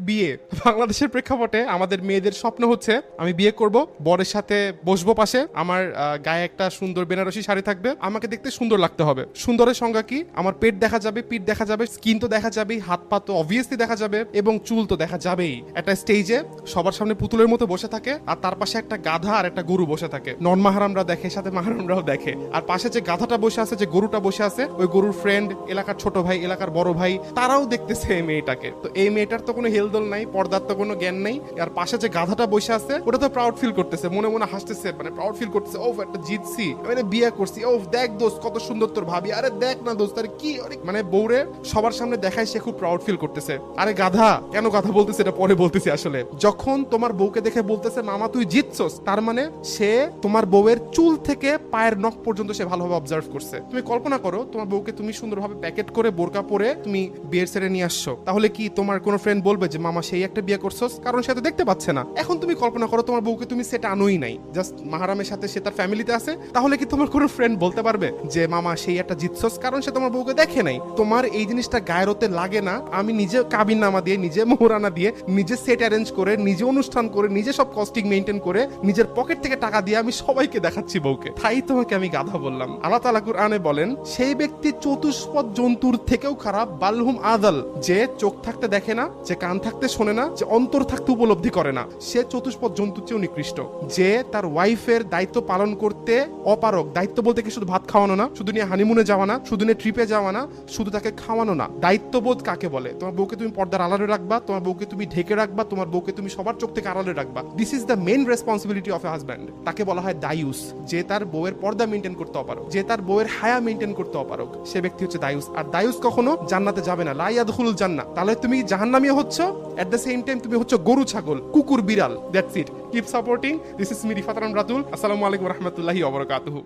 বিয়ে। বাংলাদেশের প্রেক্ষাপটে আমাদের মেয়েদের স্বপ্ন হচ্ছে আমি বিয়ে করব, বরের সাথে বসবো পাশে, আমার গায়ে একটা সুন্দর বেনারসি শাড়ি থাকবে, আমাকে দেখতে সুন্দর লাগতে হবে। সুন্দরের সংজ্ঞা কি? আমার পেট দেখা যাবে, পিঠ দেখা যাবে, স্কিন তো দেখা যাবেই, হাত পা তো অবভিয়াসলি দেখা যাবে, এবং চুল তো দেখা যাবেই। একটা স্টেজে সবার সামনে পুতুলের মতো বসে থাকে, আর তার পাশে একটা গাধা আর একটা গরু বসে থাকে। নন মাহারামরা দেখে, সাথে মাহারামরাও দেখে। আর পাশে যে গাধাটা বসে আছে, যে গরুটা বসে আছে, ওই গরুর ফ্রেন্ড, এলাকার ছোট ভাই, এলাকার বড় ভাই, তারাও দেখতেছে এই মেয়েটাকে। তো এই মেয়েটার তো কোনো হেলদোল নাই, পর্দার তো কোনো জ্ঞান নাই। আর পাশে যে গাধাটা বসে আছে, ওটা তো প্রাউড ফিল করতেছে, মনে মনে হাসতেছে, মানে প্রাউড ফিল করতেছে, ও একটা জিতছি, মানে বিয়ে করছি, ও দেখ দোস্ত কত সুন্দর তোর ভাবি, আরে দেখ না দোস্ত, আরে কি, মানে বউরে সবার সামনে দেখায় সে খুব প্রাউড ফিল করতেছে। আরে গাধা, কেন গাধা বলতেছে এটা পরে বলতেছি। আসলে যখন তোমার বউকে দেখে বলতেছে মামা তুই জিতছস, তার মানে সে তোমার বউয়ের চুল থেকে পায়ের নখ পর্যন্ত সে ভালোভাবে অবজার্ভ করছে। তুমি কল্পনা করো, তোমার বউকে তুমি সুন্দরভাবে প্যাকেট করে বোরকা পরে তুমি বিয়ের সেরে নিয়ে আসছো, তাহলে কি তোমার কোনো ফ্রেন্ড বলবে যে মামা সেই একটা বিয়ে করছস? কারণ সে তো দেখতে পাচ্ছে না। এখন তুমি কল্পনা করো তোমার বউকে তুমি সেটা আনোই নাই, জাস্ট মাহারামের সাথে সে তার ফ্যামিলিতে আছে, তাহলে কি তোমার কোনো ফ্রেন্ড বলতে পারবে যে মামা সেই একটা জিতছস? কারণ সে তোমার বউকে দেখে নাই। তোমার এই জিনিসটা গায়ের হতে লাগে না। আমি নিজে কাবিন নামা দিয়ে, নিজে মোহরানা দিয়ে, নিজে সেট অ্যারেঞ্জ করে, নিজে অনুষ্ঠান করে, নিজে সব কস্টিং মেনটেন করে, নিজের পকেট থেকে টাকা দিয়ে আমি সবাইকে দেখাচ্ছি বউকে। তাই তোমাকে আমি গাধা বললাম। আল্লাহ তাআলা কুরআনে বলেন, সেই ব্যক্তি চতুষ্পদ জন্তুর থেকেও খারাপ, বালহুম আদাল, যে চোখ থাকতে দেখে না, যে কান থাকতে শোনে না, যে অন্তর থাকতে উপলব্ধি করে না, সে চতুষ্পদ জন্তুর চেয়েও নিকৃষ্ট। যে তার ওয়াইফের দায়িত্ব পালন করতে অপারক। দায়িত্ব বলতে কি শুধু ভাত খাওয়ানো না, শুধু নিয়ে হানিমুনে যাওয়া না, শুধু নিয়ে ট্রিপে যাওয়া না, শুধু তাকে খাওয়ানো না। দায়িত্ববোধ কাকে বলে? তোমার বউকে তুমি পর্দার আড়ালে রাখবা, তোমার বউকে তুমি ঢেকে রাখবা, তোমার বউকে তুমি সবার চোখ থেকে আড়ালে রাখবা। This is the main responsibility of A husband. তাকে বলা হয় দায়ুস। যে তার বউয়ের পর্দা মেনটেন করতে অপারক, যে তার বউয়ের হায়া মেনটেন করতে অপারক, সে ব্যক্তি হচ্ছে দায়ুস। আর দায়ুস কখনো জান্নাতে যাবে না, লা ইয়াদখুলুল জান্নাহ। তাহলে তুমি জাহান্নামী হচ্ছ, এট দ্য সেম টাইম তুমি হচ্ছে গরু, ছাগল, কুকুর, বিড়াল। That's it. Keep supporting. This is me Rifat Ratul. আসসালামু আলাইকুম ওয়া রাহমাতুল্লাহি ওয়া বারাকাতুহু।